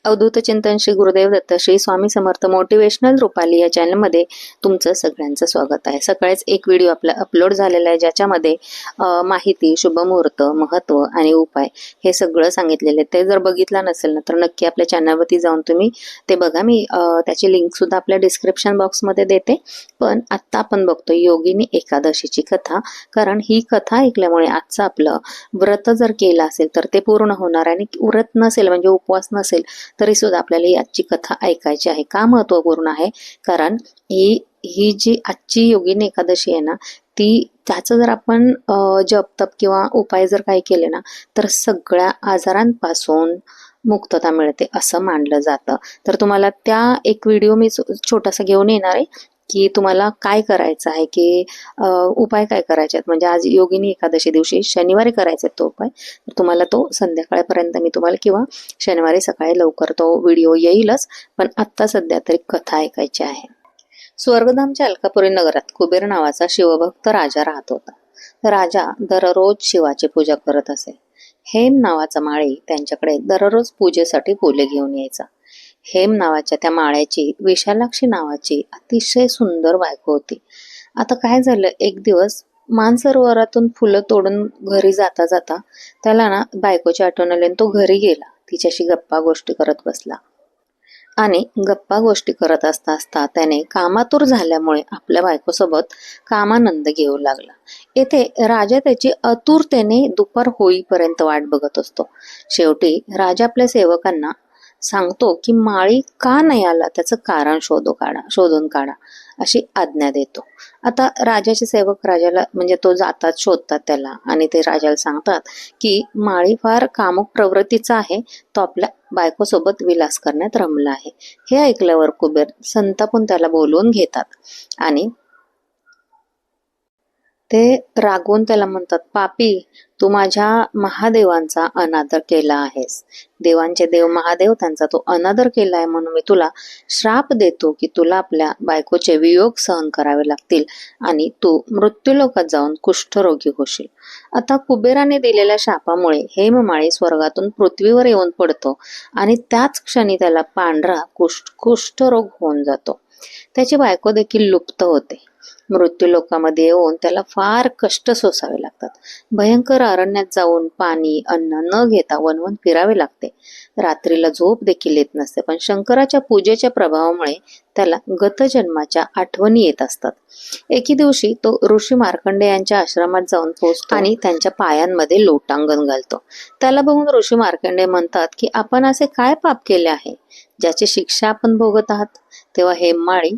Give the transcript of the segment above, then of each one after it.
अवधूत चिंतन श्री गुरुदेव दत्त श्री स्वामी समर्थ मोटिवेशनल रूपाली या चॅनलमध्ये तुमचं सगळ्यांचं स्वागत आहे। सकाळीच एक व्हिडिओ आपला अपलोड झालेला आहे, ज्याच्यामध्ये माहिती, शुभमुहूर्त, महत्त्व आणि उपाय हे सगळं सांगितलेले। ते जर बघितला नसेल ना तर नक्की आपल्या चॅनलवरती जाऊन तुम्ही ते बघा। मी त्याची लिंक सुद्धा आपल्या डिस्क्रिप्शन बॉक्समध्ये देते। पण आत्ता आपण बघतो योगिनी एकादशीची कथा, कारण ही कथा ऐकल्यामुळे आजचं आपलं व्रत जर केलं असेल तर ते पूर्ण होणार, आणि व्रत नसेल म्हणजे उपवास नसेल तरी सुद्धा आपल्याला ही आजची कथा ऐकायची आहे। का महत्त्वपूर्ण आहे? कारण ही जी आजची योगिनी एकादशी आहे ना, ती त्याचं जर आपण जप तप किंवा उपाय जर काही केले ना तर सगळ्या आजारांपासून मुक्तता मिळते असं मानलं जातं। तर तुम्हाला त्या एक व्हिडिओ मी छोटासा घेऊन येणार आहे की तुम्हाला काय करायचं आहे, की उपाय काय करायचे आहेत। म्हणजे आज योगिनी एकादशी दिवशी शनिवारी करायचा तो उपाय, तर तुम्हाला तो संध्याकाळपर्यंत मी तुम्हाला किंवा शनिवारी सकाळी लवकर तो व्हिडिओ येईलच, पण आत्ता सध्या तरी कथा ऐकायची आहे। स्वर्गधामच्या अलकापुरी नगरात कुबेर नावाचा शिवभक्त राजा राहत होता। राजा दररोज शिवाची पूजा करत असे। हेम नावाचा माळी त्यांच्याकडे दररोज पूजेसाठी फुले घेऊन यायचा। हेम नावाच्या त्या माळ्याची विशालाक्षी नावाची अतिशय सुंदर बायको होती। आता काय झालं, एक दिवस मानसरोवरातून फुलं तोडून घरी जाता जाता त्याला ना बायकोची आठवण आली, आणि तो घरी गेला। तिच्याशी गप्पा गोष्टी करत बसला, आणि गप्पा गोष्टी करत असता असता त्याने कामातूर झाल्यामुळे आपल्या बायकोसोबत कामानंद घेऊ लागला। येथे राजा त्याची आतुरतेने दुपार होईपर्यंत वाट बघत असतो। शेवटी राजा आपल्या सेवकांना सांगतो की माळी का नाही आला त्याचं कारण शोधून काढा अशी आज्ञा देतो। आता राजाचे सेवक राजाला म्हणजे तो जातात, शोधतात त्याला, आणि ते राजाला सांगतात की माळी फार कामुक प्रवृत्तीचा आहे, तो आपल्या बायकोसोबत विलास करण्यात रमला आहे। हे ऐकल्यावर कुबेर संतापून त्याला बोलवून घेतात, आणि ते रागवून त्याला म्हणतात, पापी, तू माझ्या महादेवांचा अनादर केला आहेस। देवांचे देव महादेव, त्यांचा तो अनादर केला आहे, म्हणून मी तुला श्राप देतो की तुला आपल्या बायकोचे वियोग सहन करावे लागतील आणि तू मृत्यूलोकात जाऊन कुष्ठरोगी होशील। आता कुबेराने दिलेल्या शापामुळे हेममाळी स्वर्गातून पृथ्वीवर येऊन पडतो, आणि त्याच क्षणी त्याला पांढरा कुष्ठरोग होऊन जातो। त्याची बायको देखील लुप्त होते। मृत्यूलोकामध्ये येऊन त्याला फार कष्ट सोसावे लागतात। भयंकर अरण्यात जाऊन पाणी अन्न न घेता वणवण फिरावे लागते। रात्रीला झोप देखील येत नसते, पण शंकराच्या पूजेच्या प्रभावामुळे त्याला गतजन्माच्या आठवणी येत असतात। एके दिवशी तो ऋषी मार्कंडे यांच्या आश्रमात जाऊन पोहोचतो आणि त्यांच्या पायांमध्ये लोटांगण घालतो। त्याला बघून ऋषी मार्कंडे म्हणतात की आपण असे काय पाप केले आहे ज्याची शिक्षा आपण भोगत आहात। तेव्हा हेममाळी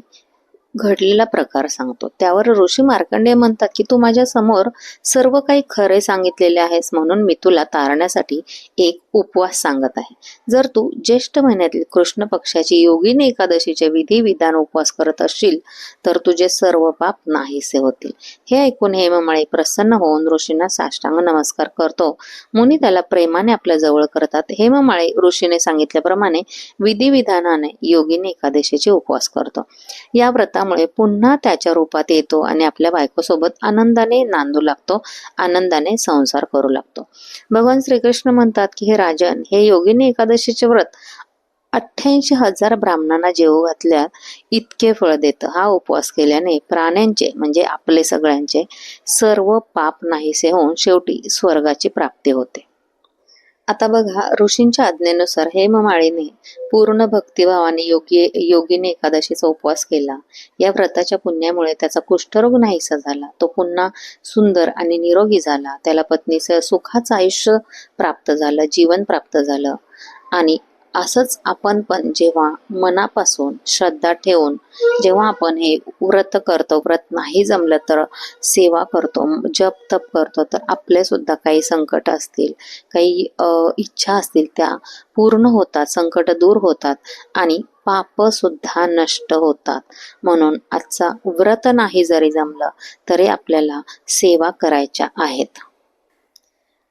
घडलेला प्रकार सांगतो। त्यावर ऋषी मार्कंडेय म्हणतात की तू माझ्या समोर सर्व काही खरे सांगितलेले आहेस, म्हणून मी तुला तारण्यासाठी एक उपवास सांगत आहे। जर तू ज्येष्ठ महिन्यातील कृष्ण पक्षाची योगिनी एकादशीचे विधी विधान उपवास करत असशील तर तुझे सर्व पाप नाहीसे होतील। हे ऐकून हेममाळी प्रसन्न होऊन ऋषींना साष्टांग नमस्कार करतो। मुनी त्याला प्रेमाने आपल्या जवळ करतात। हेममाळी ऋषीने सांगितल्याप्रमाणे विधी विधानाने योगिनी एकादशीचे उपवास करतो। या व्रतामुळे पुन्हा त्याच्या रूपात येतो आणि आपल्या बायकोसोबत आनंदाने नांदू लागतो, आनंदाने संसार करू लागतो। भगवान श्रीकृष्ण म्हणतात की हे राजन, हे योगिनी एकादशीचे व्रत 88,000 ब्राह्मणांना जेवू घातल्या इतके फळ देतं। हा उपवास केल्याने प्राण्यांचे म्हणजे आपले सगळ्यांचे सर्व पाप नाहीसे होऊन शेवटी स्वर्गाची प्राप्ती होते। आता बघा, ऋषींच्या आज्ञेनुसार हेममाळीने पूर्ण भक्तिभावाने योगिनी एकादशीचा उपवास केला। या व्रताच्या पुण्यामुळे त्याचा कुष्ठरोग नाहीसा झाला। तो पुन्हा सुंदर आणि निरोगी झाला। त्याला पत्नीचं सुखाचं आयुष्य प्राप्त झालं, जीवन प्राप्त झालं। आणि असंच आपण पण जेव्हा मनापासून श्रद्धा ठेवून जेव्हा आपण हे व्रत करतो, व्रत नाही जमलं तर सेवा करतो, जप तप करतो, तर आपले सुद्धा काही संकट असतील, काही इच्छा असतील त्या पूर्ण होतात, संकट दूर होतात आणि पाप सुद्धा नष्ट होतात। म्हणून आजचा व्रत नाही जरी जमलं तरी आपल्याला सेवा करायच्या आहेत।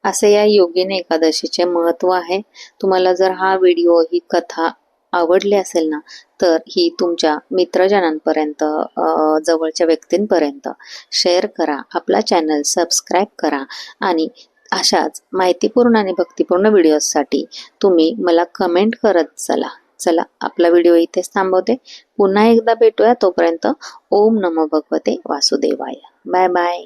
असे या योगिनी एकादशीचे महत्त्व आहे। तुम्हाला जर हा व्हिडिओ, ही कथा आवडली असेल ना तर ही तुमच्या मित्रजनांपर्यंत, जवळच्या व्यक्तींपर्यंत शेअर करा। आपला चॅनल सबस्क्राईब करा आणि अशाच माहितीपूर्ण आणि भक्तिपूर्ण व्हिडिओजसाठी तुम्ही मला कमेंट करत चला. चला आपला व्हिडिओ इथेच थांबवते. पुन्हा एकदा भेटूया. तोपर्यंत ओम नमो भगवते वासुदेवाय. Bye bye.